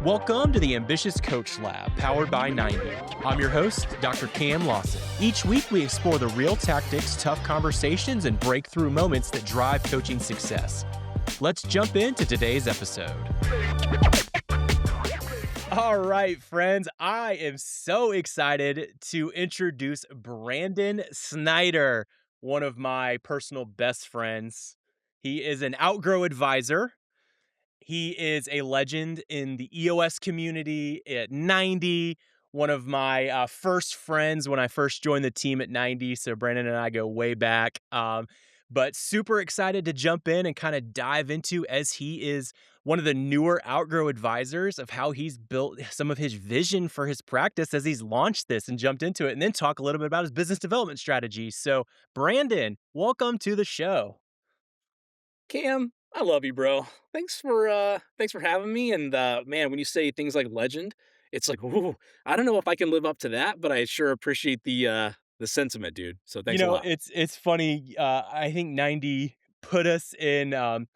Welcome to the Ambitious Coach Lab, powered by 90. I'm your host, Dr. Cam Lawson. Each week, we explore the real tactics, tough conversations, and breakthrough moments that drive coaching success. Let's jump into today's episode. All right, friends, I am so excited to introduce Brandon Snyder, one of my personal best friends. He is an Outgrow Advisor. He is a legend in the EOS community at 90, one of my first friends when I first joined the team at 90. So Brandon and I go way back. But super excited to jump in and kind of dive into, as he is one of the newer Outgrow advisors, of how he's built some of his vision for his practice as he's launched this and jumped into it, and then talk a little bit about his business development strategy. So Brandon, welcome to the show. Cam, I love you, bro. Thanks for having me. And man, when you say things like legend, it's like, ooh, I don't know if I can live up to that, but I sure appreciate the sentiment, dude. So You thanks a know, lot. it's funny. I think 90 put us in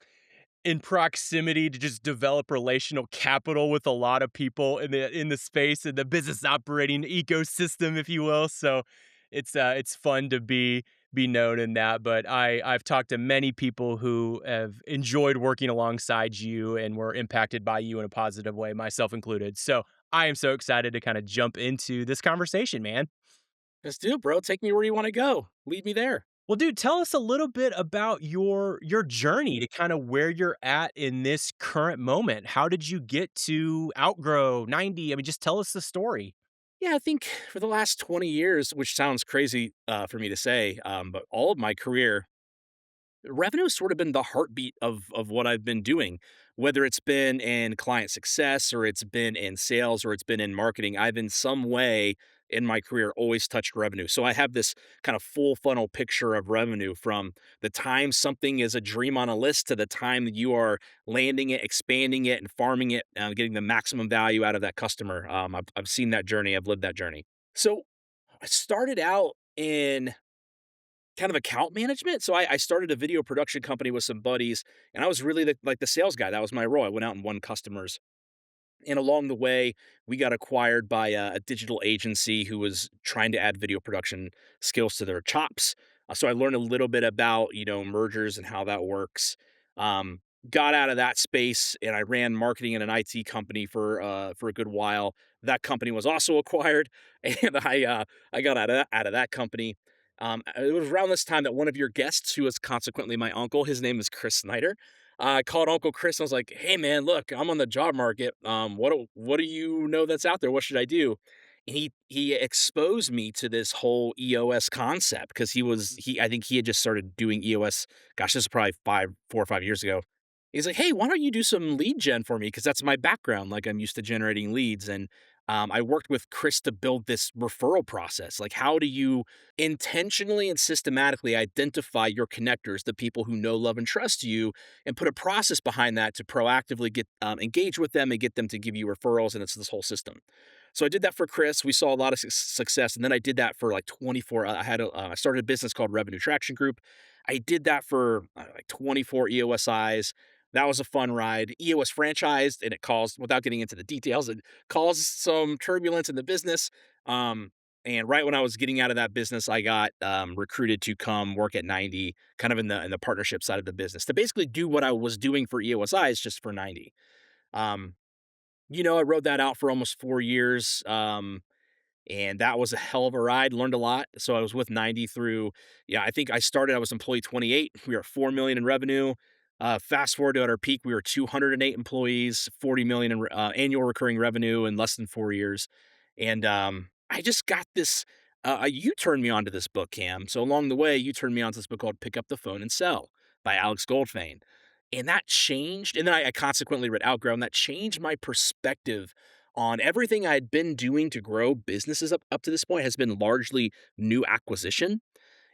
proximity to just develop relational capital with a lot of people in the space and the business operating ecosystem, if you will. So it's fun to be known in that. But I've talked to many people who have enjoyed working alongside you and were impacted by you in a positive way, myself included. So I am so excited to kind of jump into this conversation, man. Let's do it, bro. Take me where you want to go. Lead me there. Well, dude, tell us a little bit about your journey to kind of where you're at in this current moment. How did you get to outgrow 90? I mean, just tell us the story. Yeah, I think for the last 20 years, which sounds crazy for me to say, but all of my career, revenue has sort of been the heartbeat of what I've been doing, whether it's been in client success or it's been in sales or it's been in marketing. I've in some way in my career always touched revenue. So I have this kind of full funnel picture of revenue from the time something is a dream on a list to the time that you are landing it, expanding it, and farming it, getting the maximum value out of that customer. I've seen that journey. I've lived that journey. So I started out in kind of account management. So I started a video production company with some buddies, and I was really the sales guy. That was my role. I went out and won customers. And along the way, we got acquired by a digital agency who was trying to add video production skills to their chops. So I learned a little bit about mergers and how that works. Um, got out of that space, and I ran marketing in an IT company for a good while. That company was also acquired, and I got out of that company. It was around this time that one of your guests, who is consequently my uncle, his name is Chris Snyder. I called Uncle Chris and I was like, "Hey man, look, I'm on the job market. What do you know that's out there? What should I do?" And he exposed me to this whole EOS concept because he I think he had just started doing EOS. Gosh, this is probably 4 or 5 years ago. He's like, "Hey, why don't you do some lead gen for me? Because that's my background. Like I'm used to generating leads." And I worked with Chris to build this referral process. Like, how do you intentionally and systematically identify your connectors, the people who know, love, and trust you, and put a process behind that to proactively get engage with them and get them to give you referrals, and it's this whole system. So I did that for Chris. We saw a lot of success, and then I did that for like 24. I started a business called Revenue Traction Group. I did that for like 24 EOSIs. That was a fun ride. EOS franchised, and it caused, without getting into the details, it caused some turbulence in the business. And right when I was getting out of that business, I got recruited to come work at 90, kind of in the partnership side of the business, to basically do what I was doing for EOSIs just for 90. Um, I rode that out for almost 4 years. And that was a hell of a ride. Learned a lot. So I was with 90 through, yeah, I think I started, I was employee 28. We were at 4 million in revenue. Fast forward to at our peak, we were 208 employees, 40 million in annual recurring revenue in less than 4 years. And I just got this. You turned me on to this book, Cam. So along the way, you turned me on to this book called Pick Up the Phone and Sell by Alex Goldfein. And that changed. And then I consequently read Outgrow, and that changed my perspective on everything I'd been doing to grow businesses up to this point has been largely new acquisition.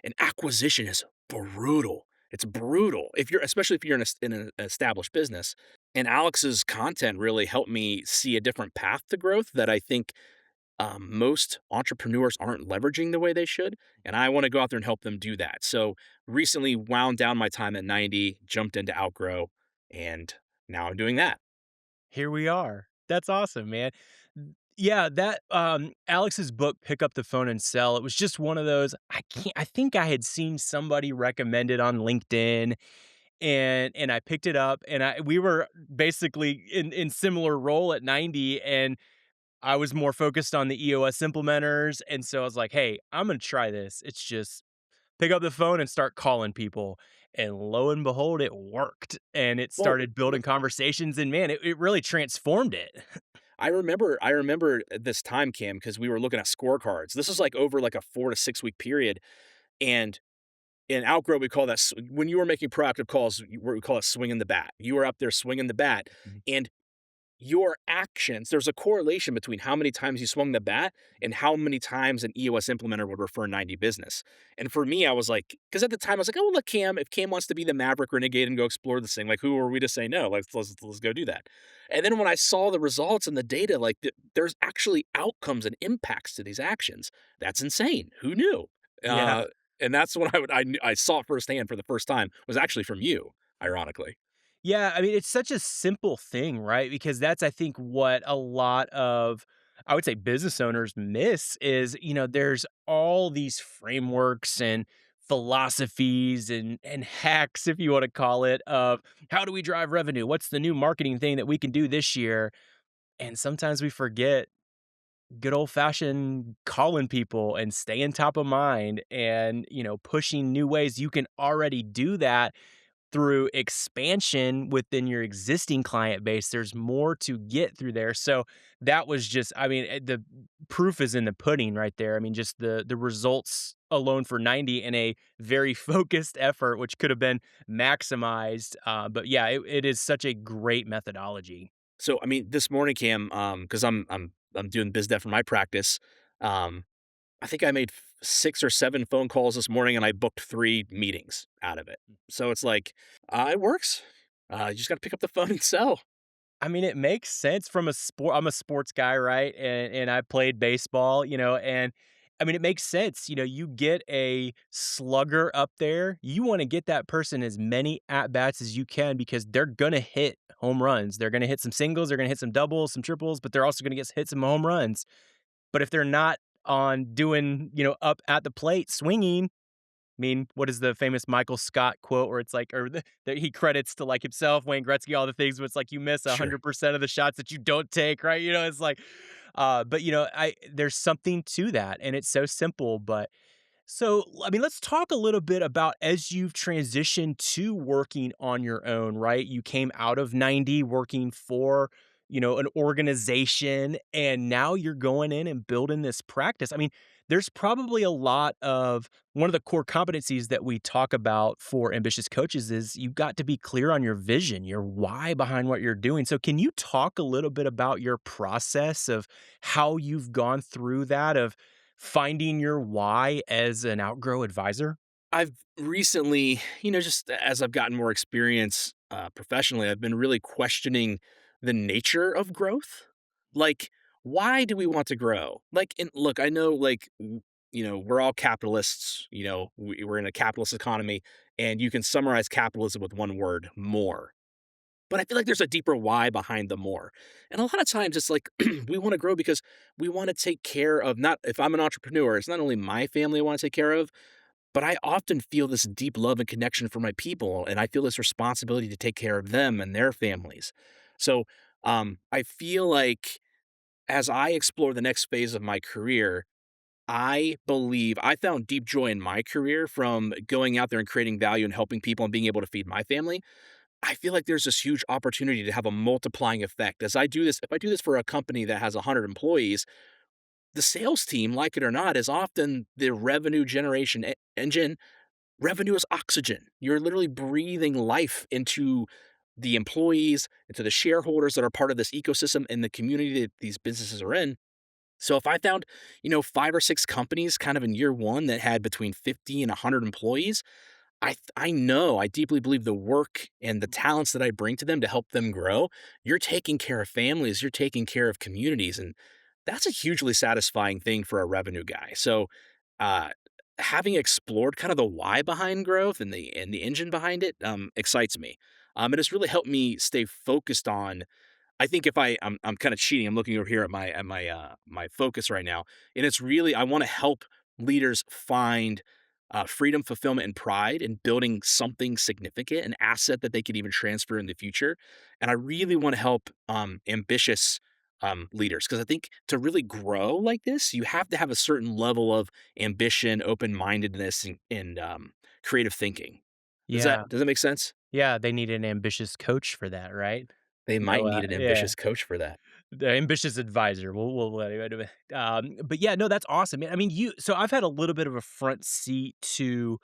And acquisition is brutal. It's brutal especially if you're in an established business. And Alex's content really helped me see a different path to growth that I think most entrepreneurs aren't leveraging the way they should. And I want to go out there and help them do that. So recently wound down my time at 90, jumped into Outgrow, and now I'm doing that. Here we are. That's awesome, man. Yeah, that, Alex's book, Pick Up the Phone and Sell, it was just one of those I think I had seen somebody recommend it on LinkedIn, and I picked it up, and we were basically in similar role at 90, and I was more focused on the EOS implementers, and so I was like, "Hey, I'm gonna try this." It's just pick up the phone and start calling people, and lo and behold, it worked, and it Well, started building conversations, and man, it really transformed it. I remember this time, Cam, because we were looking at scorecards. This is, like, over, like, a 4 to 6 week period, and in Outgrow, we call that s when you were making proactive calls, we call it swinging the bat. You were up there swinging the bat, Mhm. and your actions, there's a correlation between how many times you swung the bat and how many times an EOS implementer would refer 90 business. And for me, I was like, because at the time I was like, oh, look, Cam, if Cam wants to be the Maverick Renegade and go explore this thing, like who are we to say no? Like, let's go do that. And then when I saw the results and the data, like there's actually outcomes and impacts to these actions. That's insane. Who knew? Yeah. Uh, and that's when I saw it firsthand for the first time was actually from you, ironically. Yeah, I mean, it's such a simple thing, right? Because that's, I think, what a lot of, I would say, business owners miss is, there's all these frameworks and philosophies and hacks, if you want to call it, of how do we drive revenue? What's the new marketing thing that we can do this year? And sometimes we forget good old fashioned calling people and staying top of mind and, pushing new ways. You can already do that through expansion within your existing client base. There's more to get through there. So that was just, I mean, the proof is in the pudding right there. I mean, just the results alone for 90 in a very focused effort, which could have been maximized. But yeah, it is such a great methodology. So, I mean, this morning, Cam, because I'm doing biz dev for my practice. Um, I think I made 6 or 7 phone calls this morning, and I booked 3 meetings out of it. So it's like, it works. You just gotta pick up the phone and sell. I mean, it makes sense from a sport. I'm a sports guy, right? And I played baseball, and I mean, it makes sense. You get a slugger up there. You want to get that person as many at bats as you can because they're gonna hit home runs. They're gonna hit some singles. They're gonna hit some doubles, some triples, but they're also gonna hit some home runs. But if they're not on doing, up at the plate swinging, mean, what is the famous Michael Scott quote where it's like, or that he credits to like himself, Wayne Gretzky, all the things where it's like you miss Sure. 100% of the shots that you don't take, right? It's like, but there's something to that, and it's so simple, but so, I mean, let's talk a little bit about as you've transitioned to working on your own, right? You came out of 90 working for, an organization, and now you're going in and building this practice. I mean, there's probably a lot of one of the core competencies that we talk about for ambitious coaches is you've got to be clear on your vision, your why behind what you're doing. So, can you talk a little bit about your process of how you've gone through that, of finding your why as an Outgrow advisor? I've recently, just as I've gotten more experience, professionally, I've been really questioning the nature of growth. Like, why do we want to grow? Like, and look, I know, like, we're all capitalists. We're in a capitalist economy, and you can summarize capitalism with one word: more. But I feel like there's a deeper why behind the more. And a lot of times it's like we want to grow because we want to take care of, not, if I'm an entrepreneur, it's not only my family I want to take care of, but I often feel this deep love and connection for my people, and I feel this responsibility to take care of them and their families. So, I feel like as I explore the next phase of my career, I believe I found deep joy in my career from going out there and creating value and helping people and being able to feed my family. I feel like there's this huge opportunity to have a multiplying effect. As I do this, if I do this for a company that has 100 employees, the sales team, like it or not, is often the revenue generation engine. Revenue is oxygen. You're literally breathing life into the employees, into the shareholders that are part of this ecosystem and the community that these businesses are in. So if I found, 5 or 6 companies kind of in year 1 that had between 50 and 100 employees, I know, I deeply believe the work and the talents that I bring to them to help them grow, you're taking care of families, you're taking care of communities, and that's a hugely satisfying thing for a revenue guy. So, uh, having explored kind of the why behind growth and the engine behind it, excites me. It has really helped me stay focused on, I think if I'm kinda cheating, I'm looking over here at my focus right now, and it's really I wanna help leaders find, freedom, fulfillment, and pride in building something significant, an asset that they could even transfer in the future, and I really wanna help, ambitious, leaders because I think to really grow like this, you have to have a certain level of ambition, open-mindedness, and creative thinking. Yeah. Does that make sense? Yeah, they need an ambitious coach for that, right? They might No, need an yeah. ambitious coach for that. The ambitious advisor. But yeah, no, that's awesome, man. I mean, so I've had a little bit of a front seat to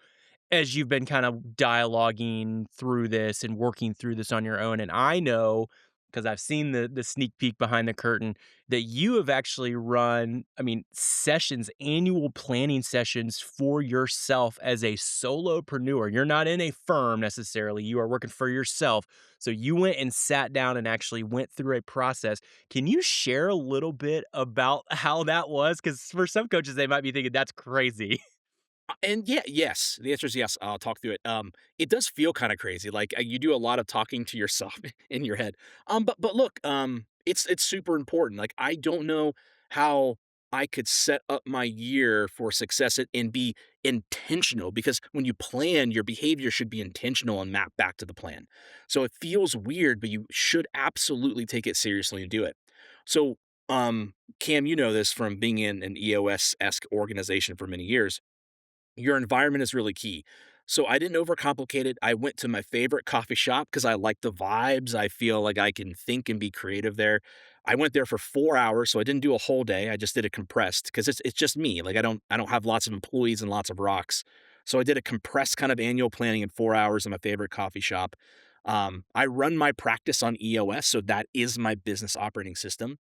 as you've been kind of dialoguing through this and working through this on your own, and I know because I've seen the sneak peek behind the curtain that you have actually run, I mean, sessions, annual planning sessions for yourself as a solopreneur. You're not in a firm necessarily. You are working for yourself. So you went and sat down and actually went through a process. Can you share a little bit about how that was? Because for some coaches, they might be thinking that's crazy. And yeah, yes. The answer is yes. I'll talk through it. It does feel kind of crazy. Like you do a lot of talking to yourself in your head. But look, it's super important. Like I don't know how I could set up my year for success and be intentional because when you plan, your behavior should be intentional and map back to the plan. So it feels weird, but you should absolutely take it seriously and do it. So, Cam, you know this from being in an EOS esque organization for many years, your environment is really key. So I didn't overcomplicate it. I went to my favorite coffee shop because I like the vibes. I feel like I can think and be creative there. I went there for 4 hours, so I didn't do a whole day. I just did it compressed because it's just me. Like I don't have lots of employees and lots of rocks. So I did a compressed kind of annual planning in 4 hours in my favorite coffee shop. I run my practice on EOS, so that is my business operating system.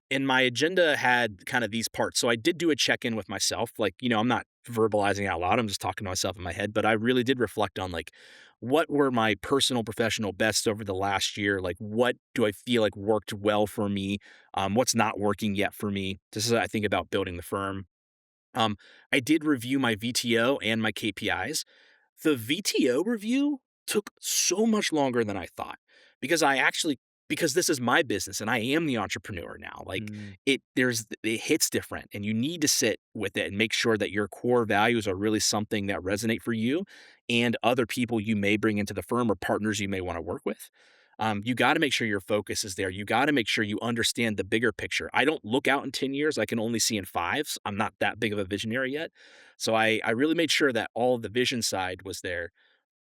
And my agenda had kind of these parts. So I did do a check-in with myself. Like, I'm not verbalizing out loud. I'm just talking to myself in my head, but I really did reflect on like what were my personal professional bests over the last year? Like what do I feel like worked well for me? What's not working yet for me? This is I think about building the firm. Um, I did review my VTO and my KPIs. The VTO review took so much longer than I thought because because this is my business and I am the entrepreneur now. Like Mm, it hits different and you need to sit with it and make sure that your core values are really something that resonate for you and other people you may bring into the firm or partners you may want to work with. You got to make sure your focus is there. You got to make sure you understand the bigger picture. I don't look out in 10 years. I can only see in fives. I'm not that big of a visionary yet. So I really made sure that all of the vision side was there.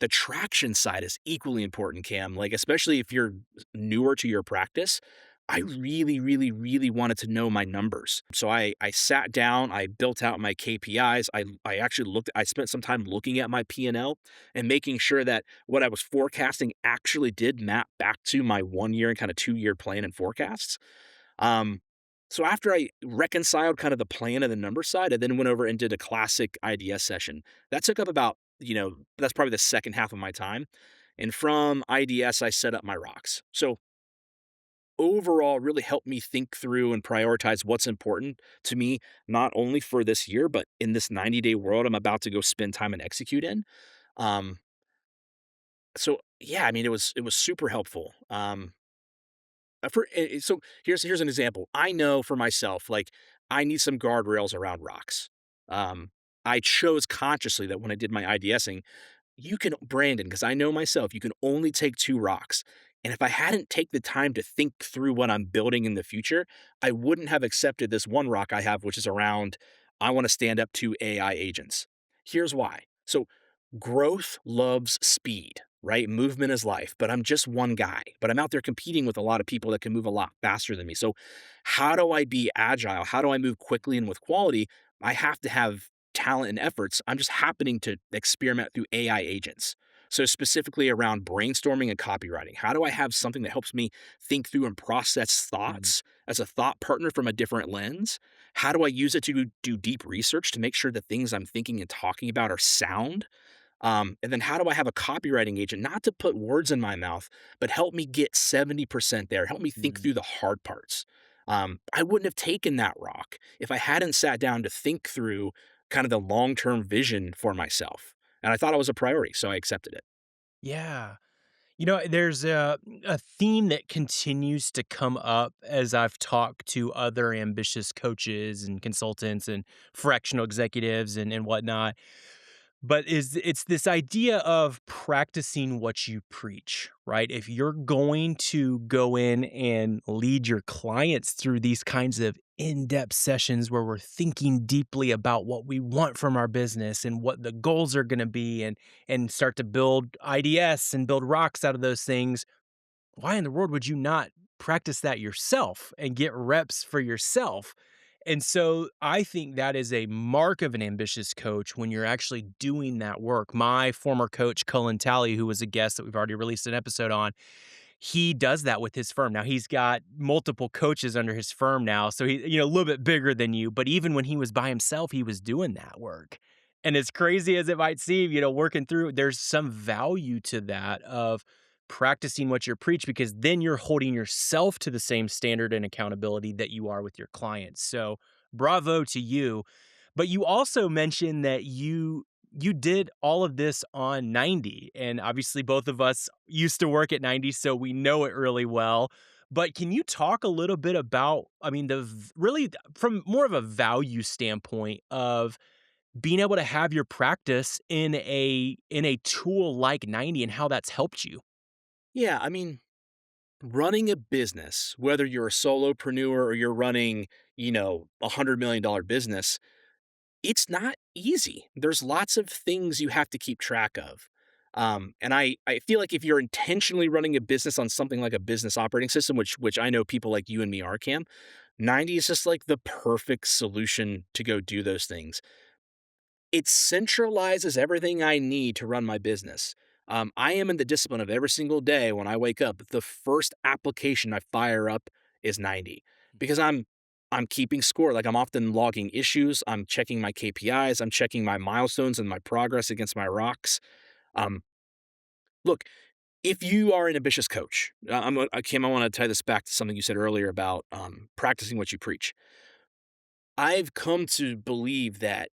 The traction side is equally important, Cam. Like, especially if you're newer to your practice, I really, really, really wanted to know my numbers. So I sat down, I built out my KPIs. I actually I spent some time looking at my P&L and making sure that what I was forecasting actually did map back to my 1 year and kind of 2 year plan and forecasts. Um, so after I reconciled kind of the plan and the number side, I then went over and did a classic IDS session. That took up about, that's probably the second half of my time. And from IDS, I set up my rocks. So overall, really helped me think through and prioritize what's important to me, not only for this year, but in this 90-day world I'm about to go spend time and execute in. Um, so yeah, I mean, it was super helpful. So here's an example. I know for myself, like I need some guardrails around rocks. Um, I chose consciously that when I did my IDSing, you can Brandon, because I know myself, you can only take 2 rocks, and if I hadn't take the time to think through what I'm building in the future, I wouldn't have accepted this one rock I have, which is around, I wanna stand up to AI agents. Here's why. So, growth loves speed, right? Movement is life, but I'm just one guy, but I'm out there competing with a lot of people that can move a lot faster than me. So, how do I be agile? How do I move quickly and with quality? I have to have talent and efforts. I'm just happening to experiment through AI agents. So, specifically around brainstorming and copywriting, how do I have something that helps me think through and process mm, thoughts as a thought partner from a different lens? How do I use it to do deep research to make sure the things I'm thinking and talking about are sound? And then how do I have a copywriting agent, not to put words in my mouth, but help me get 70% there, help me think mm. through the hard parts. I wouldn't have taken that rock if I hadn't sat down to think through kind of the long-term vision for myself. And I thought it was a priority, so I accepted it. Yeah. There's a theme that continues to come up as I've talked to other ambitious coaches and consultants and fractional executives and whatnot. But it's this idea of practicing what you preach, right? If you're going to go in and lead your clients through these kinds of in-depth sessions where we're thinking deeply about what we want from our business and what the goals are going to be and start to build IDS and build rocks out of those things, why in the world would you not practice that yourself and get reps for yourself? And so I think that is a mark of an ambitious coach when you're actually doing that work. My former coach, Cullen Talley, who was a guest that we've already released an episode on, he does that with his firm. Now he's got multiple coaches under his firm now, so a little bit bigger than you, but even when he was by himself, he was doing that work. And as crazy as it might seem, working through, there's some value to that of practicing what you preach because then you're holding yourself to the same standard and accountability that you are with your clients. So, bravo to you. But you also mentioned that you did all of this on 90, and obviously both of us used to work at 90, so we know it really well. But can you talk a little bit about, I mean, really from more of a value standpoint of being able to have your practice in a tool like 90 and how that's helped you? Yeah, I mean, running a business, whether you're a solopreneur or you're running, $100 million business, it's not easy. There's lots of things you have to keep track of. And I feel like if you're intentionally running a business on something like a business operating system, which I know people like you and me are, Cam, 90 is just like the perfect solution to go do those things. It centralizes everything I need to run my business. I am in the discipline of every single day when I wake up, the first application I fire up is 90 because I'm keeping score. Like I'm often logging issues, I'm checking my KPIs, I'm checking my milestones and my progress against my rocks. Um, Look, if you are an ambitious coach, Kim, I want to tie this back to something you said earlier about practicing what you preach. I've come to believe that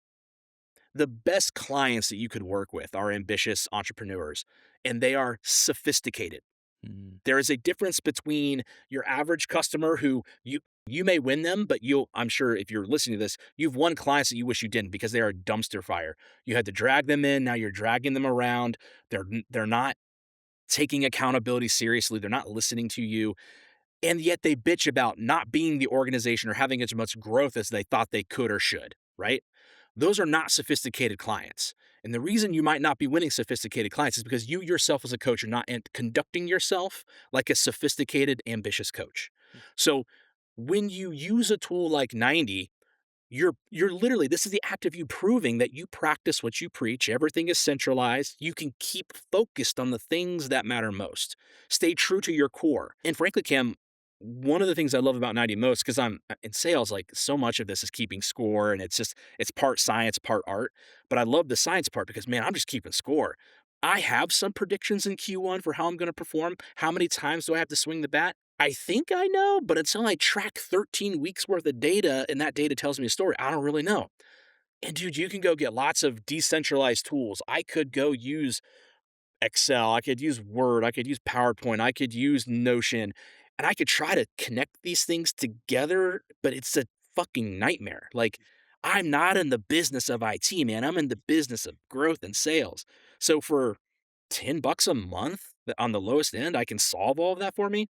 the best clients that you could work with are ambitious entrepreneurs, and they are sophisticated. Mm. There is a difference between your average customer who you may win them, but I'm sure if you're listening to this, you've won clients that you wish you didn't because they are a dumpster fire. You had to drag them in, now you're dragging them around. They're not taking accountability seriously. They're not listening to you. And yet they bitch about not being the organization or having as much growth as they thought they could or should, right? Those are not sophisticated clients. And the reason you might not be winning sophisticated clients is because you yourself as a coach are not conducting yourself like a sophisticated, ambitious coach. So when you use a tool like 90, you're literally, this is the act of you proving that you practice what you preach. Everything is centralized. You can keep focused on the things that matter most. Stay true to your core. And frankly, Cam, one of the things I love about 90 most, because I'm in sales, like so much of this is keeping score and it's part science, part art. But I love the science part because man, I'm just keeping score. I have some predictions in Q1 for how I'm going to perform. How many times do I have to swing the bat? I think I know, but until I track 13 weeks worth of data and that data tells me a story, I don't really know. And dude, you can go get lots of decentralized tools. I could go use Excel, I could use Word, I could use PowerPoint, I could use Notion, and I could try to connect these things together, but it's a fucking nightmare. Like, I'm not in the business of IT, man. I'm in the business of growth and sales. So for $10 a month on the lowest end, I can solve all of that for me.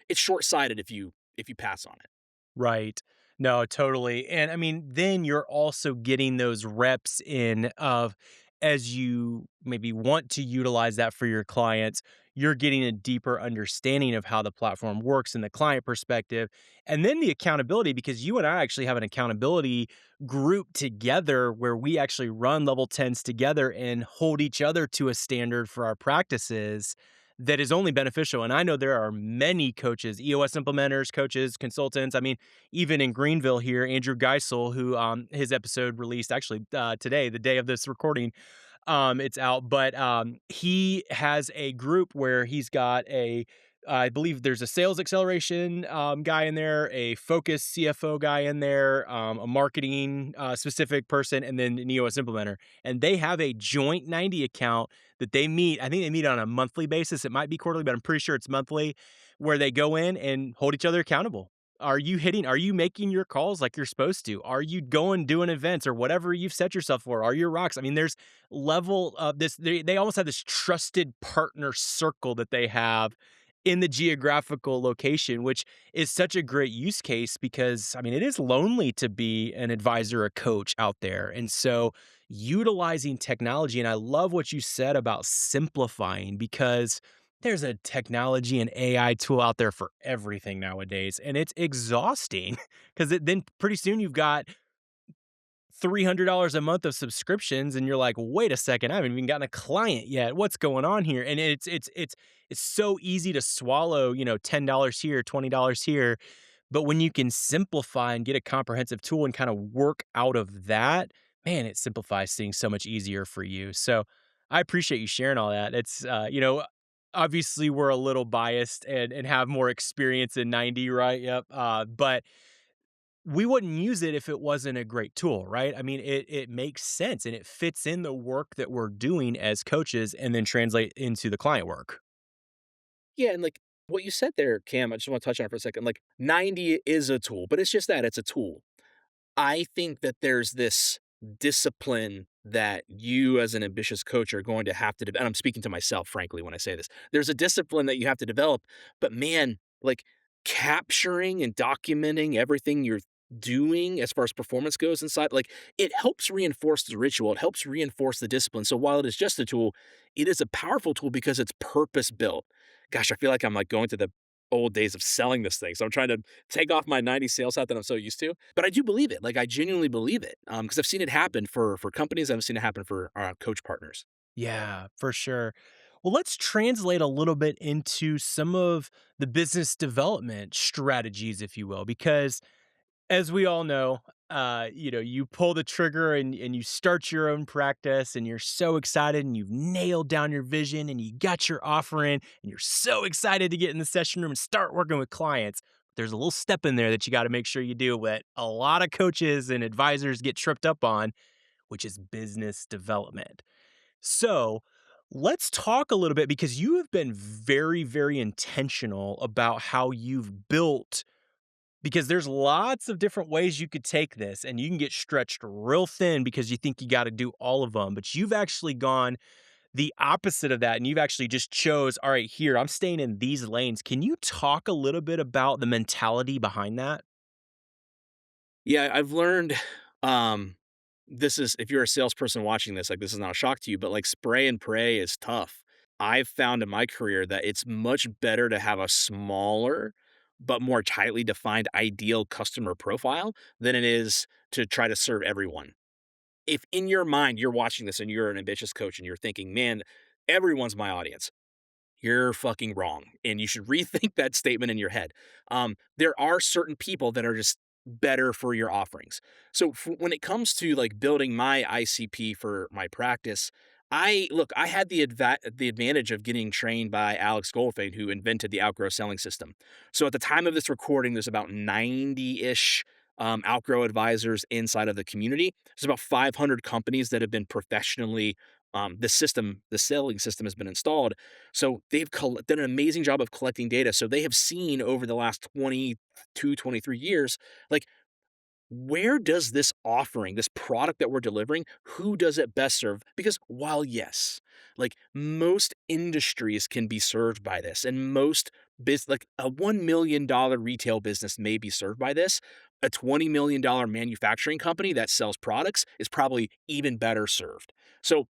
It's short-sighted if you pass on it. Right. No, totally. And I mean, then you're also getting those reps in of as you maybe want to utilize that for your clients, you're getting a deeper understanding of how the platform works in the client perspective. And then the accountability, because you and I actually have an accountability group together where we actually run level 10s together and hold each other to a standard for our practices that is only beneficial. And I know there are many coaches, EOS implementers, coaches, consultants. I mean, even in Greenville here, Andrew Geisel, who his episode released actually today, the day of this recording, it's out. But he has a group where he's got I believe there's a sales acceleration guy in there, a focus CFO guy in there, a marketing specific person, and then an EOS implementer. And they have a joint 90 account that they meet. I think they meet on a monthly basis. It might be quarterly, but I'm pretty sure it's monthly, where they go in and hold each other accountable. Are you making your calls like you're supposed to? Are you going doing events or whatever you've set yourself for? Are your rocks? I mean, there's level of this, they almost have this trusted partner circle that they have in the geographical location, which is such a great use case because, I mean, it is lonely to be an advisor, a coach out there. And so utilizing technology, and I love what you said about simplifying because there's a technology and AI tool out there for everything nowadays, and it's exhausting because then pretty soon you've got $300 a month of subscriptions and you're like, "Wait a second, I haven't even gotten a client yet. What's going on here?" And it's so easy to swallow, $10 here, $20 here, but when you can simplify and get a comprehensive tool and kinda work out of that, man, it simplifies things so much easier for you. So, I appreciate you sharing all that. Obviously, we're a little biased and have more experience in 90, right? Yep, but we wouldn't use it if it wasn't a great tool, right? I mean, it makes sense and it fits in the work that we're doing as coaches and then translate into the client work. Yeah, and, like, what you said there, Cam, I just wanna touch on it for a second, like, 90 is a tool, but it's just that, it's a tool. I think that there's this discipline that you as an ambitious coach are going to have to and I'm speaking to myself, frankly, when I say this. There's a discipline that you have to develop, but man, like, capturing and documenting everything you're doing as far as performance goes inside, like, it helps reinforce the ritual, it helps reinforce the discipline. So while it is just a tool, it is a powerful tool because it's purpose-built. Gosh, I feel like I'm, like, going to the old days of selling this thing, so I'm trying to take off my 90 sales hat that I'm so used to, but I do believe it, like, I genuinely believe it, because I've seen it happen for companies, I've seen it happen for, coach partners. Yeah, for sure. Well, let's translate a little bit into some of the business development strategies, if you will, because as we all know, you pull the trigger and you start your own practice and you're so excited and you've nailed down your vision and you got your offer in and you're so excited to get in the session room and start working with clients. There's a little step in there that you got to make sure you do what a lot of coaches and advisors get tripped up on, which is business development. So, let's talk a little bit because you have been very, very intentional about how you've built, because there's lots of different ways you could take this and you can get stretched real thin because you think you got to do all of them, but you've actually gone the opposite of that and you've actually just chose, all right, here, I'm staying in these lanes. Can you talk a little bit about the mentality behind that? Yeah, I've learned, um, this is if you're a salesperson watching this, like, this is not a shock to you, but, like, spray and pray is tough. I've found in my career that it's much better to have a smaller, but more tightly defined ideal customer profile than it is to try to serve everyone. If in your mind you're watching this and you're an ambitious coach and you're thinking, "Man, everyone's my audience." You're fucking wrong, and you should rethink that statement in your head. There are certain people that are just better for your offerings. So when it comes to like building my ICP for my practice, I had the advantage of getting trained by Alex Goldfein, who invented the Outgrow selling system. So at the time of this recording, there's about 90-ish Outgrow advisors inside of the community. There's about 500 companies that have been professionally the selling system has been installed. So they've done an amazing job of collecting data. So they have seen over the last 22, 23 years, like, where does this offering, this product that we're delivering, who does it best serve? Because while yes, like most industries can be served by this, and most like a $1 million retail business may be served by this, a $20 million manufacturing company that sells products is probably even better served. So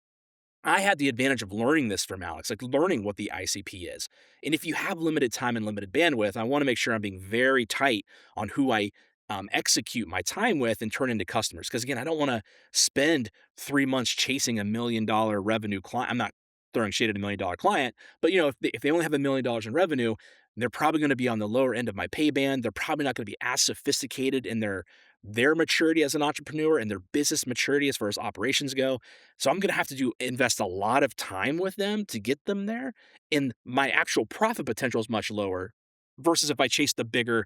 I had the advantage of learning this from Alex, like learning what the ICP is. And if you have limited time and limited bandwidth, I want to make sure I'm being very tight on who I execute my time with and turn into customers. Because again, I don't want to spend 3 months chasing $1 million revenue client. I'm not throwing shade at $1 million client, but if they only have $1 million in revenue, they're probably going to be on the lower end of my pay band. They're probably not going to be as sophisticated in their their maturity as an entrepreneur and their business maturity as far as operations go. So I'm going to have to invest a lot of time with them to get them there. And my actual profit potential is much lower versus if I chase the bigger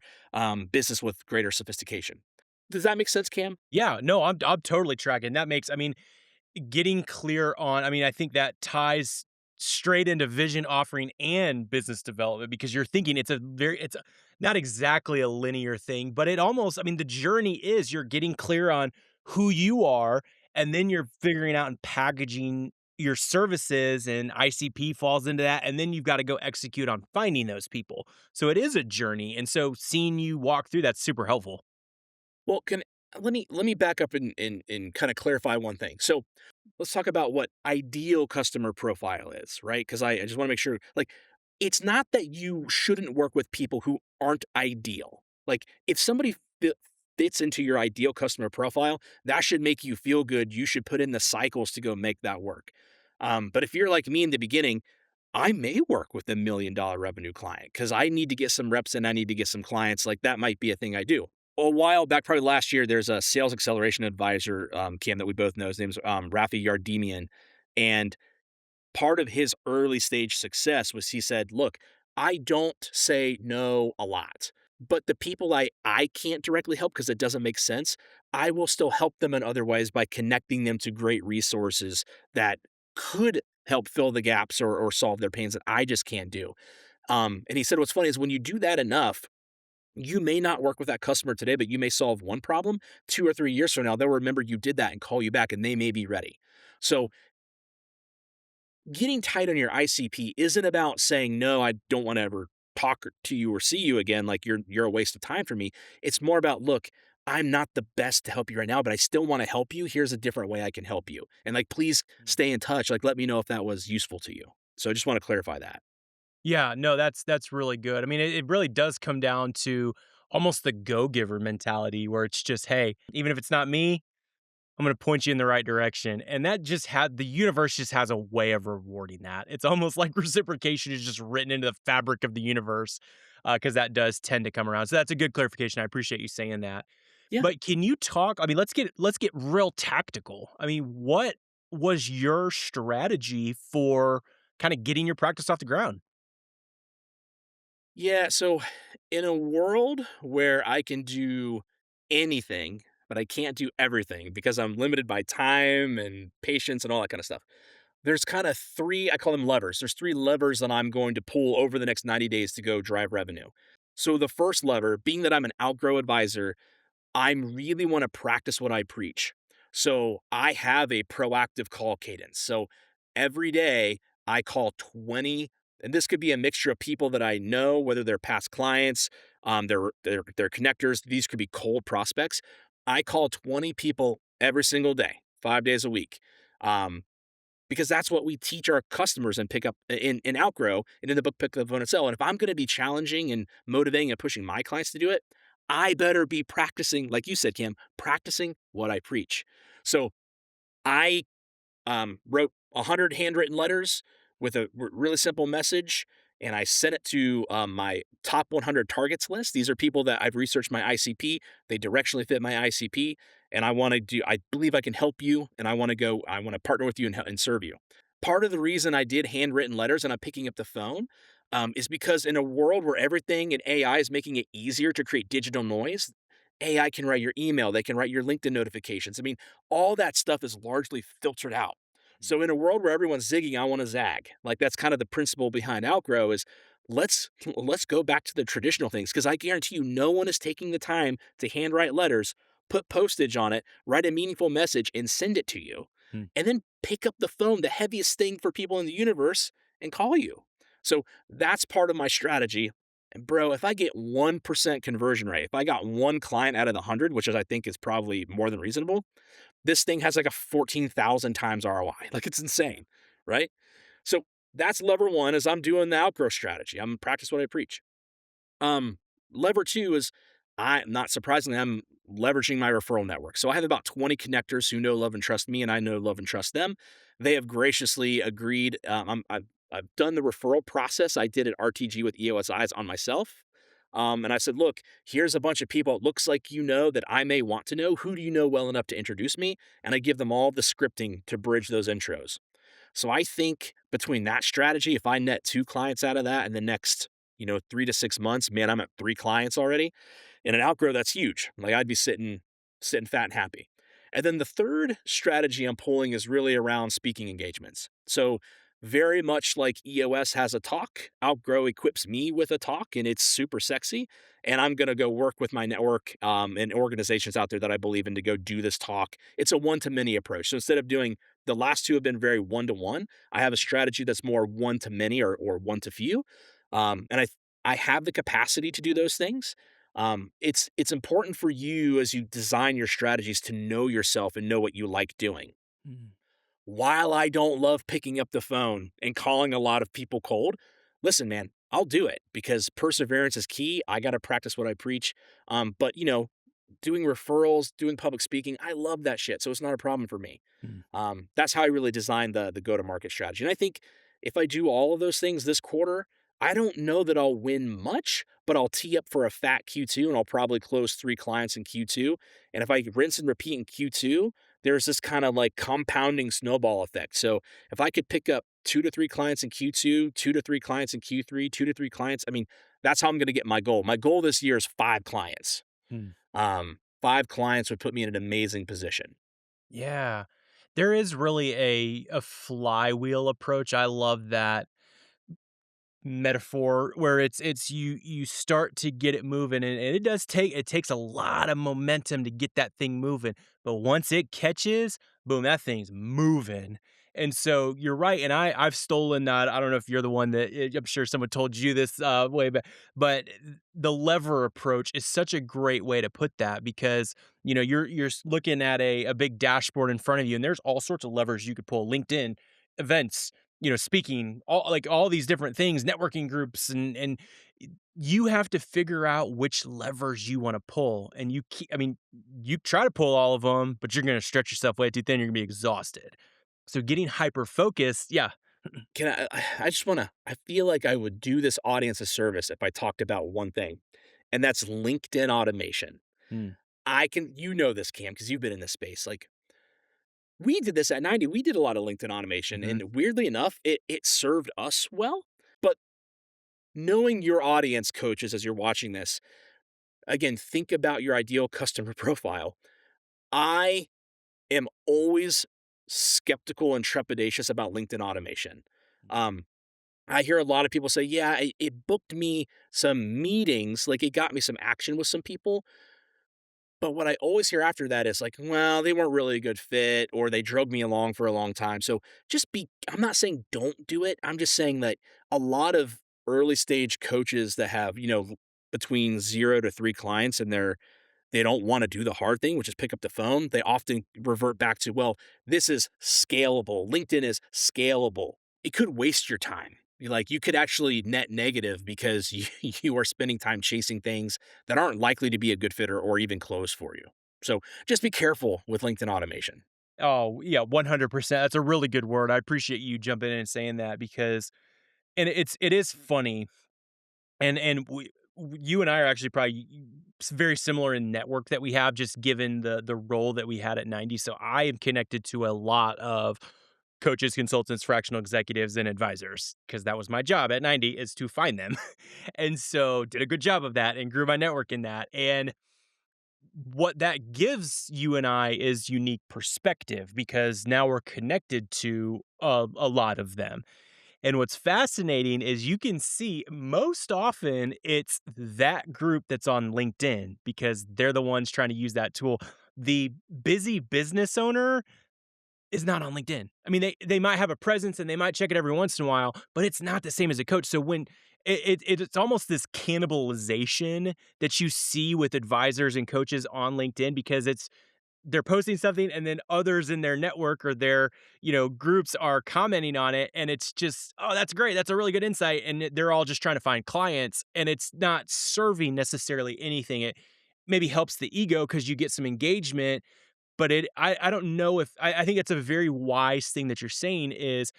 business with greater sophistication. Does that make sense, Cam? Yeah, no, I'm totally tracking. That makes I mean, getting clear on I mean, I think that ties straight into vision offering and business development because you're thinking it's a, not exactly a linear thing, but it almost I mean, the journey is you're getting clear on who you are, and then you're figuring out and packaging your services, and ICP falls into that, and then you've got to go execute on finding those people. So it is a journey, and so seeing you walk through that's super helpful. Well, can let me back up and kind of clarify one thing. So let's talk about what ideal customer profile is, right? Because I just want to make sure, like, it's not that you shouldn't work with people who aren't ideal. Like, if somebody fits into your ideal customer profile, that should make you feel good. You should put in the cycles to go make that work. But if you're like me in the beginning, I may work with $1 million revenue client because I need to get some reps and I need to get some clients. Like that might be a thing I do. A while back, probably last year, there's a sales acceleration advisor, Cam, that we both know. His name's Rafi Yardemian. And part of his early stage success was he said, look, I don't say no a lot, but the people I can't directly help because it doesn't make sense, I will still help them in other ways by connecting them to great resources that could help fill the gaps or solve their pains that I just can't do. And he said, what's funny is when you do that enough, you may not work with that customer today, but you may solve one problem 2 or 3 years from now. They'll remember you did that and call you back, and they may be ready. So getting tight on your ICP isn't about saying, no, I don't want to ever talk to you or see you again. Like you're a waste of time for me. It's more about, look, I'm not the best to help you right now, but I still want to help you. Here's a different way I can help you. And like, please stay in touch. Like, let me know if that was useful to you. So I just want to clarify that. Yeah, no, that's really good. I mean, it really does come down to almost the go-giver mentality where it's just, "Hey, even if it's not me, I'm gonna point you in the right direction." And that just had the universe just has a way of rewarding that. It's almost like reciprocation is just written into the fabric of the universe, because that does tend to come around. So that's a good clarification. I appreciate you saying that. Yeah. But can you talk I mean, let's get real tactical. I mean, what was your strategy for kinda getting your practice off the ground? Yeah, so in a world where I can do anything, but I can't do everything because I'm limited by time and patience and all that kind of stuff. There's kind of three, I call them levers. There's three levers that I'm going to pull over the next 90 days to go drive revenue. So the first lever, being that I'm an outgrow advisor, I really want to practice what I preach. So I have a proactive call cadence. So every day I call 20, and this could be a mixture of people that I know, whether they're past clients, they're connectors. These could be cold prospects. I call 20 people every single day, 5 days a week. Um, because that's what we teach our customers and pick up in Outgrow and in the book Pick Up the Phone and Sell. And if I'm going to be challenging and motivating and pushing my clients to do it, I better be practicing, like you said, Cam, practicing what I preach. So I wrote 100 handwritten letters with a really simple message, and I sent it to my top 100 targets list. These are people that I've researched my ICP. They directionally fit my ICP, and I want to do. I believe I can help you, and I want to go. I want to partner with you and serve you. Part of the reason I did handwritten letters and I'm picking up the phone is because in a world where everything in AI is making it easier to create digital noise, AI can write your email, they can write your LinkedIn notifications. I mean, all that stuff is largely filtered out. So in a world where everyone's zigging, I want to zag. Like that's kind of the principle behind Outgrow is let's go back to the traditional things because I guarantee you no one is taking the time to handwrite letters, put postage on it, write a meaningful message and send it to you. Hmm. And then pick up the phone, the heaviest thing for people in the universe and call you. So that's part of my strategy. And bro, if I get 1% conversion rate, if I got one client out of the 100, which is I think is probably more than reasonable, this thing has like a 14,000 times ROI. Like it's insane, right? So that's lever one is I'm doing the outgrow strategy. I'm practice what I preach. Um, Lever two is I not surprisingly, I'm leveraging my referral network. So I have about 20 connectors who know, love, and trust me, and I know, love, and trust them. They have graciously agreed. I've done the referral process. I did an RTG with EOSIs on myself. And I said, look, here's a bunch of people it looks like you know that I may want to know. Who do you know well enough to introduce me? And I give them all the scripting to bridge those intros. So I think between that strategy, if I net 2 clients out of that in the next, 3 to 6 months, man, I'm at 3 clients already. In an outgrow, that's huge. Like I'd be sitting fat and happy. And then the third strategy I'm pulling is really around speaking engagements. So very much like EOS has a talk, Outgrow equips me with a talk, and it's super sexy. And I'm going to go work with my network and organizations out there that I believe in to go do this talk. It's a one to many approach. So instead of doing the last two have been very one to one, I have a strategy that's more one to many or one to few. And I have the capacity to do those things. It's important for you as you design your strategies to know yourself and know what you like doing. Mm, While I don't love picking up the phone and calling a lot of people cold, listen, man, I'll do it because perseverance is key. I got to practice what I preach. But doing referrals, doing public speaking, I love that shit. So it's not a problem for me. mm, That's how I really designed the go to market strategy. And I think if I do all of those things this quarter, I don't know that I'll win much, but I'll tee up for a fat Q2 and I'll probably close 3 clients in Q2. And if I rinse and repeat in Q2, there's this kind of like compounding snowball effect. So if I could pick up 2 to 3 clients in Q2, 2 to 3 clients in Q3, 2 to 3 clients, I mean, that's how I'm going to get my goal. My goal this year is 5 clients. mm. 5 clients would put me in an amazing position. Yeah. There is really a flywheel approach. I love that metaphor where it's you start to get it moving, and it takes a lot of momentum to get that thing moving, but once it catches, boom, that thing's moving. And so you're right, and I've stolen that. I don't know if you're the one that I'm sure someone told you this way back, but the lever approach is such a great way to put that because you're looking at a big dashboard in front of you, and there's all sorts of levers you could pull. LinkedIn events, speaking, all these different things, networking groups, and you have to figure out which levers you want to pull. And I mean, you try to pull all of them, but you're going to stretch yourself way too thin. You're going to be exhausted. So getting hyper focused, yeah. I just want to, I feel like I would do this audience a service if I talked about one thing, and that's LinkedIn automation. Mm, You know this, Cam, because you've been in this space. Like, we did this at 90. We did a lot of LinkedIn automation, mhm, and weirdly enough, it served us well. But knowing your audience coaches as you're watching this, again, think about your ideal customer profile. I am always skeptical and trepidatious about LinkedIn automation. Um, I hear a lot of people say, yeah, it booked me some meetings, like it got me some action with some people. But what I always hear after that is like, well, they weren't really a good fit or they drug me along for a long time. So I'm not saying don't do it. I'm just saying that a lot of early stage coaches that have, between 0 to 3 clients and they don't want to do the hard thing, which is pick up the phone. They often revert back to, well, this is scalable. LinkedIn is scalable. It could waste your time. You could actually net negative because you are spending time chasing things that aren't likely to be a good fit or even close for you. So just be careful with LinkedIn automation. oh yeah, 100%. That's a really good word. I appreciate you jumping in and saying that because, and it is funny. And you and I are actually probably very similar in network that we have, just given the role that we had at 90. So I am connected to a lot of coaches, consultants, fractional executives, and advisors because that was my job at 90, is to find them. And so did a good job of that and grew my network in that. And what that gives you and I is unique perspective because now we're connected to a lot of them. And what's fascinating is you can see most often it's that group that's on LinkedIn because they're the ones trying to use that tool. The busy business owner is not on LinkedIn. I mean, they might have a presence and they might check it every once in a while, but it's not the same as a coach. So when it's almost this cannibalization that you see with advisors and coaches on LinkedIn because they're posting something and then others in their network or their groups are commenting on it, and it's just, oh, that's great, that's a really good insight, and they're all just trying to find clients, and it's not serving necessarily anything. It maybe helps the ego because you get some engagement, but I don't know if I think it's a very wise thing that you're saying is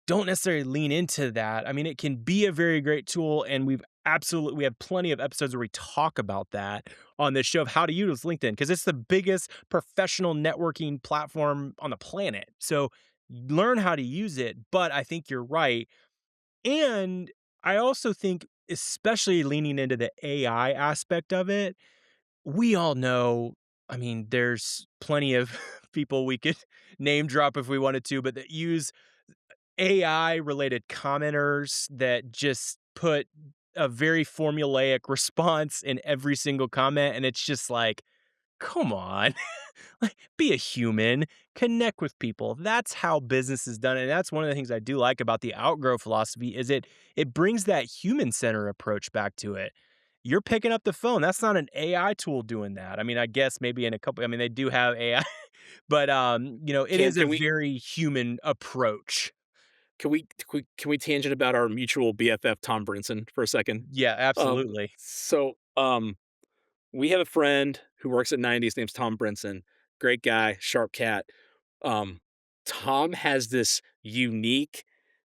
don't necessarily lean into that. I mean, it can be a very great tool, and we've absolutely we have plenty of episodes where we talk about that on this show of how to use LinkedIn because it's the biggest professional networking platform on the planet. So learn how to use it, but I think you're right. And I also think especially leaning into the AI aspect of it, we all know, I mean, there's plenty of people we could name drop if we wanted to, but that use AI related commenters that just put a very formulaic response in every single comment. And it's just like, come on, like, be a human, connect with people. That's how business is done. And that's one of the things I do like about the outgrow philosophy is it brings that human center approach back to it. You're picking up the phone. That's not an AI tool doing that. I mean, I guess maybe in a couple, I mean, they do have AI, but it Cam, is a can we very human approach. can we tangent about our mutual BFF Tom Brinson for a second? Yeah, Um, absolutely. so, um, we have a friend who works at 90s, name's Tom Brinson. Great guy, sharp cat. Um, Tom has this unique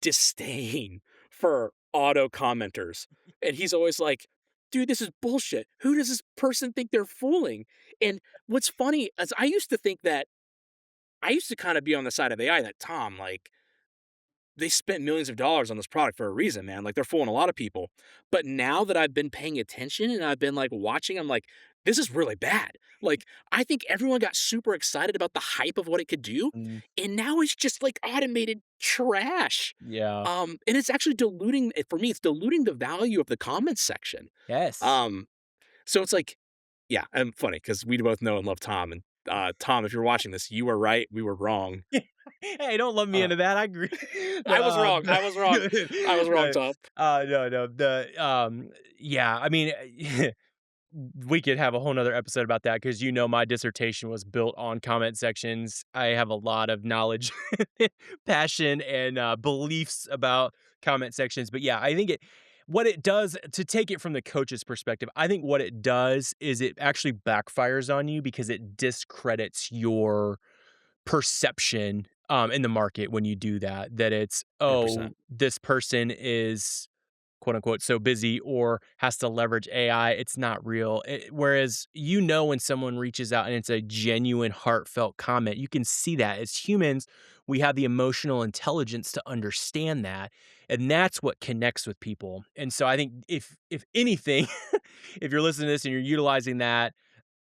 disdain for auto commenters, and he's always like, "Dude, this is bullshit. Who does this person think they're fooling?" And what's funny is I used to kind of be on the side of AI that Tom, like, they spent millions of dollars on this product for a reason, man. Like they're fooling a lot of people. But now that I've been paying attention and I've been like watching, I'm like, this is really bad. Like I think everyone got super excited about the hype of what it could do, Mm, and now it's just like automated trash. yeah. And it's actually diluting it for me. It's diluting the value of the comments section. Yes. Um, so it's like, yeah, and funny because we both know and love Tom. And Tom, if you're watching this, you were right. We were wrong. Hey, don't let me Uh, into that. I agree. I was wrong. I was wrong. I was wrong, No, Tom. no. Yeah, I mean, we could have a whole nother episode about that because my dissertation was built on comment sections. I have a lot of knowledge, passion, and beliefs about comment sections. But yeah, I think what it does to take it from the coach's perspective, I think what it does is it actually backfires on you because it discredits your perception, in the market when you do that, that it's, "Oh, 100%. this person is, quote, unquote, so busy or has to leverage AI, it's not real." Whereas, when someone reaches out and it's a genuine, heartfelt comment, you can see that. As humans, we have the emotional intelligence to understand that, and that's what connects with people. And so I think if anything, if you're listening to this and you're utilizing that,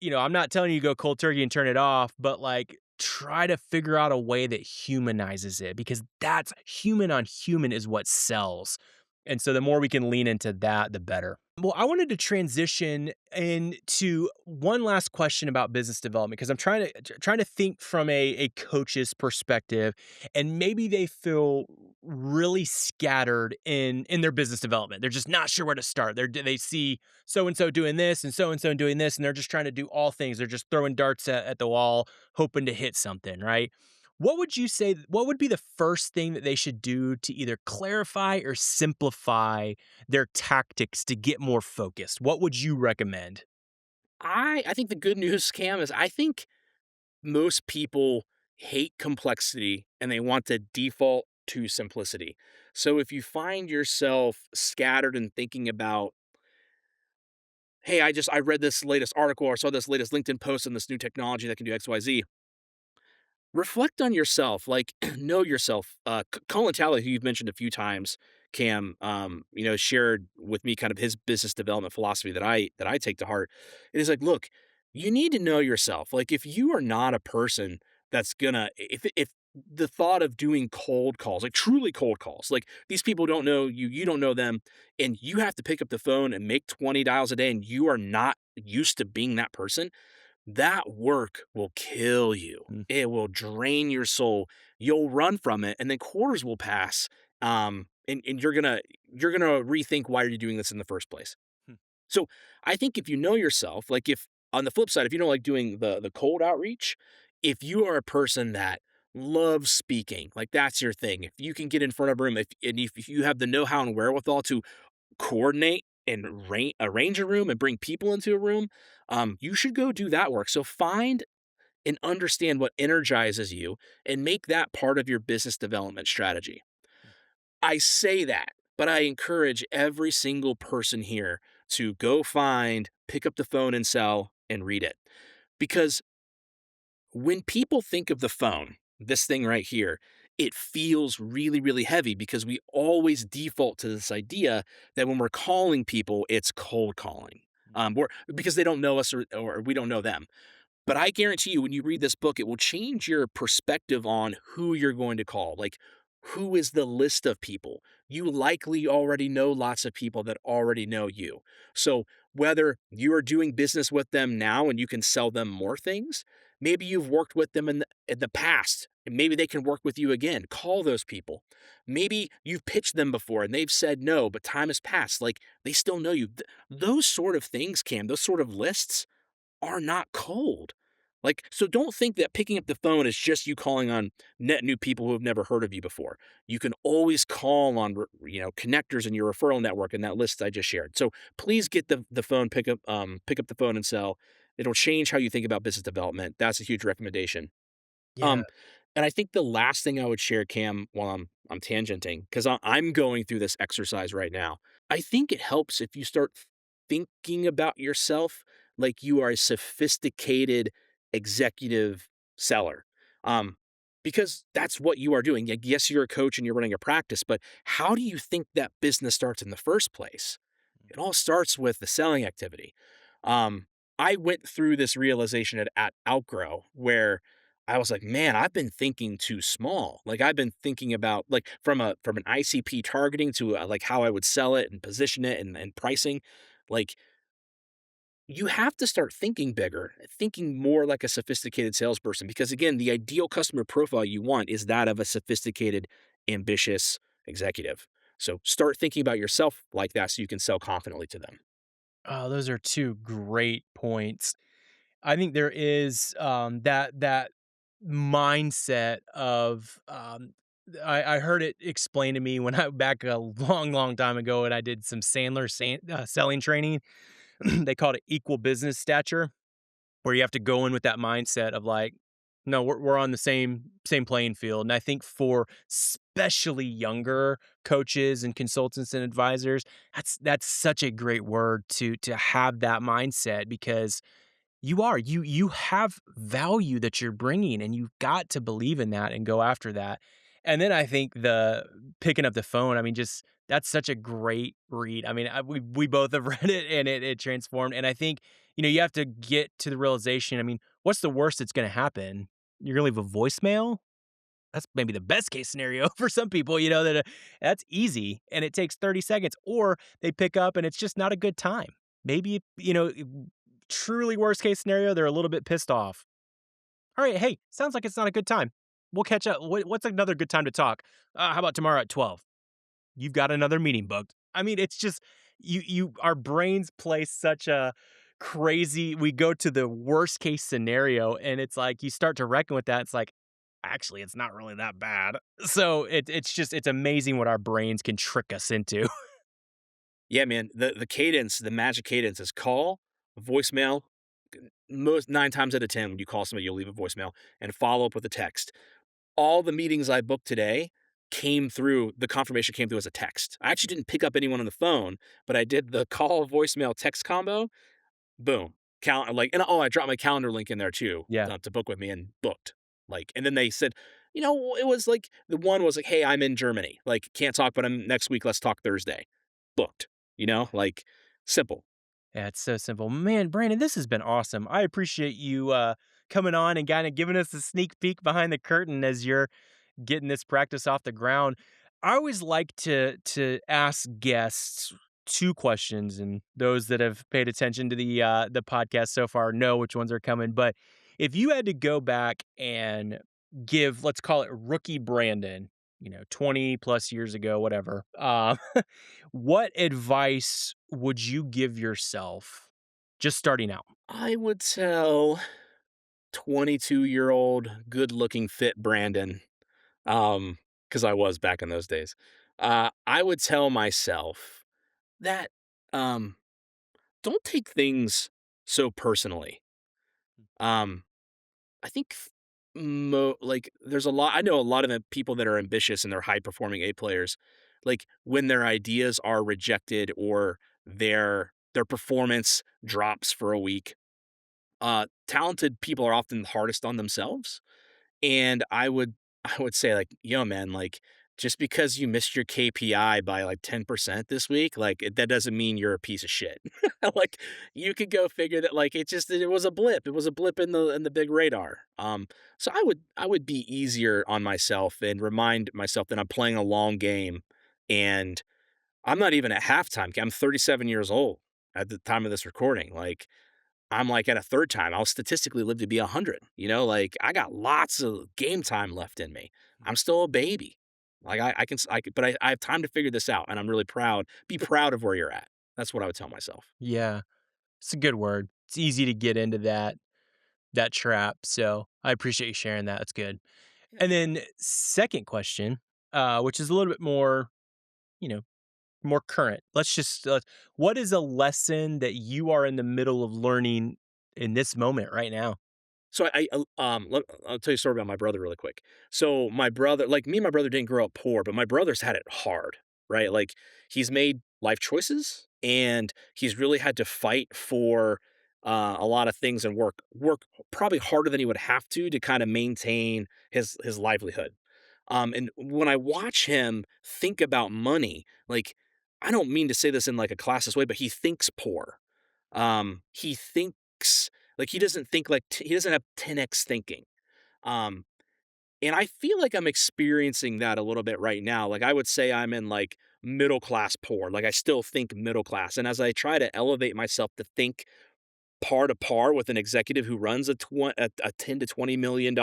I'm not telling you to go cold turkey and turn it off, but like try to figure out a way that humanizes it because that's human on human is what sells. And so the more we can lean into that, the better. Well, I wanted to transition into one last question about business development because I'm trying to think from a coach's perspective, and maybe they feel really scattered in their business development. They're just not sure where to start. They see so and so doing this and so doing this, and they're just trying to do all things. They're just throwing darts at the wall, hoping to hit something, right? What would you say what would be the first thing that they should do to either clarify or simplify their tactics to get more focused? What would you recommend? I think the good news, Cam, is I think most people hate complexity and they want to default to simplicity. So if you find yourself scattered and thinking about, hey, I read this latest article or saw this latest LinkedIn post on this new technology that can do XYZ. Reflect on yourself, like know yourself. Colin Talley, who you've mentioned a few times, Cam, shared with me kind of his business development philosophy that I take to heart. It is like, look, you need to know yourself. Like, if you are not a person that's gonna, if the thought of doing cold calls, like truly cold calls, like these people don't know you, you don't know them, and you have to pick up the phone and make 20 dials a day, and you are not used to being that person, that work will kill you. Mm, It will drain your soul. You'll run from it, and then quarters will pass. And you're gonna rethink why are you doing this in the first place. hmm, So I think if you know yourself, like if on the flip side, if you don't like doing the cold outreach, if you are a person that loves speaking, like that's your thing. If you can get in front of a room, if you have the know-how and wherewithal to coordinate and arrange a room and bring people into a room, you should go do that work. So find and understand what energizes you and make that part of your business development strategy. I say that. but I encourage every single person here to go find, pick up the phone and sell and read it. Because when people think of the phone, this thing right here, it feels really, really heavy because we always default to this idea that when we're calling people, it's cold calling. Because they don't know us or we don't know them. But I guarantee you, when you read this book, it will change your perspective on who you're going to call. Like, who is the list of people? You likely already know lots of people that already know you. So, whether you are doing business with them now and you can sell them more things, maybe you've worked with them in the past and maybe they can work with you again. Call those people. Maybe you've pitched them before and they've said no, but time has passed. Like, they still know you. Those sort of things, Cam, those sort of lists are not cold. Like, so don't think that picking up the phone is just you calling on net new people who have never heard of you before. You can always call on, connectors in your referral network and that list I just shared. So please get the phone, pick up the phone and sell. It'll change how you think about business development. That's a huge recommendation. Yeah. Um, and I think the last thing I would share, Cam, while I'm tangenting, because I'm going through this exercise right now. I think it helps if you start thinking about yourself like you are a sophisticated executive seller. Um, because that's what you are doing. Like, yes, you're a coach and you're running a practice, but how do you think that business starts in the first place? It all starts with the selling activity. Um, I went through this realization at Outgrow where I was like, man, I've been thinking too small. Like I've been thinking about like from an ICP targeting to like how I would sell it and position it and pricing. Like you have to start thinking bigger, thinking more like a sophisticated salesperson. Because again, the ideal customer profile you want is that of a sophisticated, ambitious executive. So start thinking about yourself like that so you can sell confidently to them. Oh, those are 2 great points. I think there is, that mindset of, I heard it explained to me when I back a long, long time ago, and I did some selling training. They called it equal business stature, where you have to go in with that mindset of like, "No, we're on the same playing field." And I think for especially younger coaches and consultants and advisors, that's such a great word to have that mindset because you have value that you're bringing, and you've got to believe in that and go after that. And then I think the picking up the phone, I mean, just that's such a great read. I mean, we both have read it, and it transformed. And I think you have to get to the realization. I mean, what's the worst that's going to happen? You're gonna leave a voicemail. That's maybe the best case scenario for some people. That's easy, and it takes 30 seconds. Or they pick up, and it's just not a good time. Maybe truly worst case scenario, they're a little bit pissed off. All right, hey, sounds like it's not a good time. We'll catch up. What's another good time to talk? How about tomorrow at 12? You've got another meeting booked. I mean, it's just our brains play such a crazy, we go to the worst case scenario, and it's like you start to reckon with that. It's like, actually, it's not really that bad. So it's amazing what our brains can trick us into. Yeah, man. The cadence, the magic cadence is call, voicemail. Most 9 times out of 10, when you call somebody, you'll leave a voicemail and follow up with a text. All the meetings I booked today the confirmation came through as a text. I actually didn't pick up anyone on the phone, but I did the call, voicemail, text combo. Boom. And oh, I dropped my calendar link in there too Yeah. to book with me and booked. Like, and then they said, it was like the one was like, hey, I'm in Germany. Like, can't talk, but I'm next week. Let's talk Thursday. Booked. Like simple. Yeah, it's so simple. Man, Brandon, this has been awesome. I appreciate you coming on and kind of giving us a sneak peek behind the curtain as you're getting this practice off the ground. I always like to ask guests 2 questions, and those that have paid attention to the podcast so far know which ones are coming. But if you had to go back and give, let's call it rookie Brandon, 20 plus years ago, whatever, what advice would you give yourself just starting out? I would tell 22-year-old, good looking, fit Brandon, because I was back in those days. I would tell myself that um, don't take things so personally. Um, I think like there's a lot. I know a lot of the people that are ambitious and they're high performing A players. like when their ideas are rejected or their performance drops for a week. Talented people are often the hardest on themselves, and I would say, like, "Yo, man, like, just because you missed your KPI by, like, 10% this week, like, that doesn't mean you're a piece of shit." Like, you could go figure that, like, it was a blip. It was a blip in the big radar. So I would be easier on myself and remind myself that I'm playing a long game, and I'm not even at halftime. I'm 37 years old at the time of this recording. Like, I'm, like, at a third time. I'll statistically live to be 100, you know? Like, I got lots of game time left in me. I'm still a baby. Like, I can s I c but I have time to figure this out, and I'm really proud. Be proud of where you're at. That's what I would tell myself. Yeah, it's a good word. It's easy to get into that trap, so I appreciate you sharing that, that's good. Yeah. And then second question, which is a little bit more, you know, more current. Let's just what is a lesson that you are in the middle of learning in this moment right now? So I'll tell you a story about my brother really quick. So my brother, like me and my brother didn't grow up poor, but my brother's had it hard, right? Like he's made life choices and he's really had to fight for a lot of things and work probably harder than he would have to kind of maintain his livelihood. And when I watch him think about money, like I don't mean to say this in like a classist way, but he thinks poor. He thinks like, he doesn't think like he doesn't have 10x thinking. Um, and I feel like I'm experiencing that a little bit right now. Like, I would say I'm in, like, middle class poor. Like, I still think middle class, and as I try to elevate myself to think par to par with an executive who runs a 10 to $20 million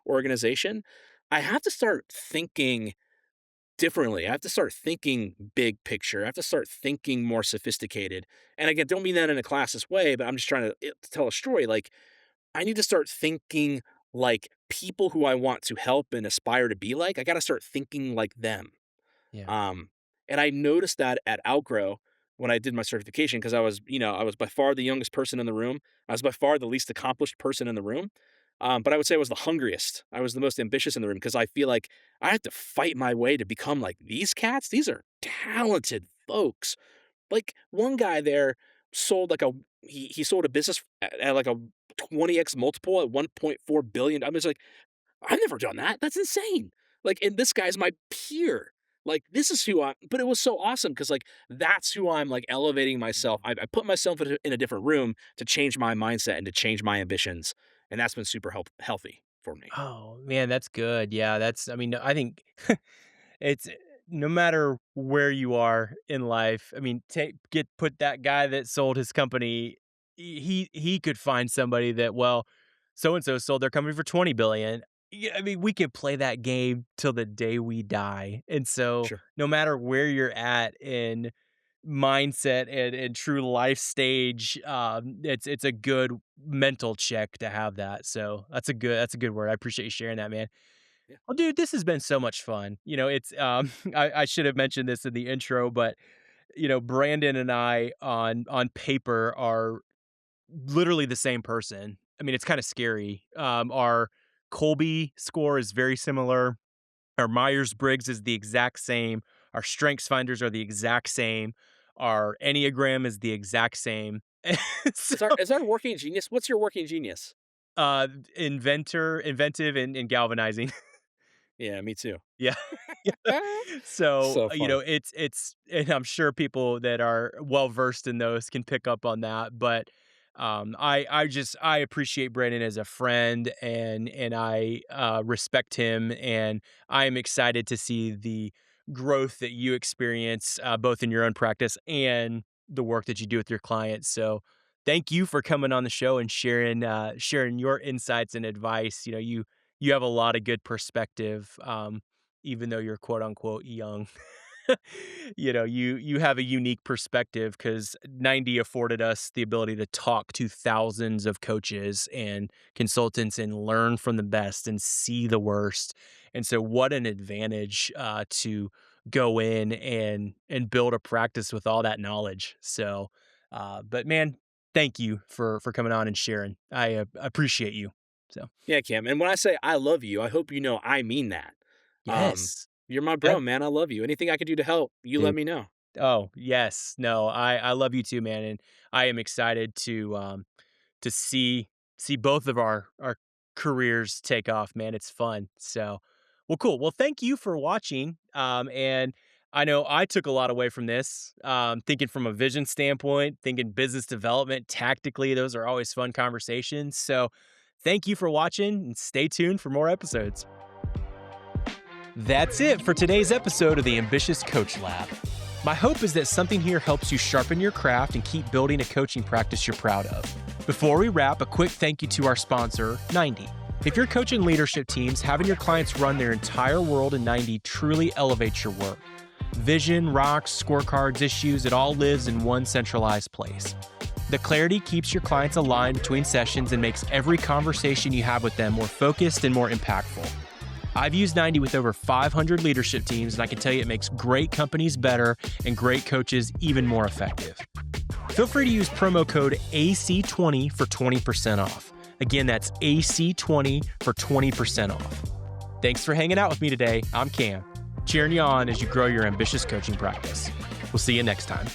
organization, I have to start thinking differently. I have to start thinking big picture. I have to start thinking more sophisticated. And again, don't mean that in a classist way, but I'm just trying to tell a story. Like, I need to start thinking like people who I want to help and aspire to be like. I got to start thinking like them. Yeah. Um, and I noticed that at Outgrow when I did my certification because I was, you know, I was by far the youngest person in the room. I was by far the least accomplished person in the room. But I would say I was the hungriest. I was the most ambitious in the room because I feel like I have to fight my way to become like these cats. These are talented folks. Like one guy there sold like he sold a business at like a 20x multiple at 1.4 billion. I'm just like, I've never done that. That's insane. Like, and this guy's my peer. Like, this is who I. But it was so awesome because like that's who I'm like elevating myself. I put myself in a different room to change my mindset and to change my ambitions, and that's been super healthy for me. Oh, man, that's good. Yeah, that's I mean, I think it's no matter where you are in life, I mean, put that guy that sold his company, he could find somebody that, well, so and so sold their company for 20 billion. Yeah, I mean, we could play that game till the day we die. And so Sure. no matter where you're at in mindset and true life stage, it's a good mental check to have that. So that's a good word. I appreciate you sharing that, man. Yeah. Well, dude, this has been so much fun. It's I should have mentioned this in the intro, but Brandon and I on paper are literally the same person. I mean, it's kind of scary. Our Colby score is very similar. Our Myers Briggs is the exact same. Our Strengths Finders are the exact same. Our Enneagram is the exact same. So, Is our working genius? What's your working genius? inventive and galvanizing. Yeah, me too. Yeah. Yeah. So, So fun. it's and I'm sure people that are well versed in those can pick up on that, but, I appreciate Brandon as a friend and I, respect him, and I am excited to see the growth that you experience, both in your own practice and the work that you do with your clients, so thank you for coming on the show and sharing your insights and advice. You have a lot of good perspective, even though you're quote unquote young. You have a unique perspective because 90 afforded us the ability to talk to thousands of coaches and consultants and learn from the best and see the worst. And so what an advantage to go in and build a practice with all that knowledge. So but man, thank you for coming on and sharing. I appreciate you. So Yeah, Cam. And when I say I love you, I hope you know I mean that. Um, yes. You're my Yep. bro, man. I love you. Anything I can do to help, you let Dude. me know. Oh, yes. No, I love you too, man, and I am excited to see both of our careers take off, man. It's fun. So, well, cool. Well, thank you for watching. And I know I took a lot away from this, thinking from a vision standpoint, thinking business development tactically. Those are always fun conversations. So, thank you for watching and stay tuned for more episodes. That's it for today's episode of the Ambitious Coach Lab. My hope is that something here helps you sharpen your craft and keep building a coaching practice you're proud of. Before we wrap, a quick thank you to our sponsor, 90. If you're coaching leadership teams, having your clients run their entire world in 90 truly elevates your work. Vision, rocks, scorecards, issues, it all lives in one centralized place. The clarity keeps your clients aligned between sessions and makes every conversation you have with them more focused and more impactful. I've used 90 with over 500 leadership teams, and I can tell you it makes great companies better and great coaches even more effective. Feel free to use promo code AC20 for 20% off. Again, that's AC20 for 20% off. Thanks for hanging out with me today. I'm Cam, cheering you on as you grow your ambitious coaching practice. We'll see you next time.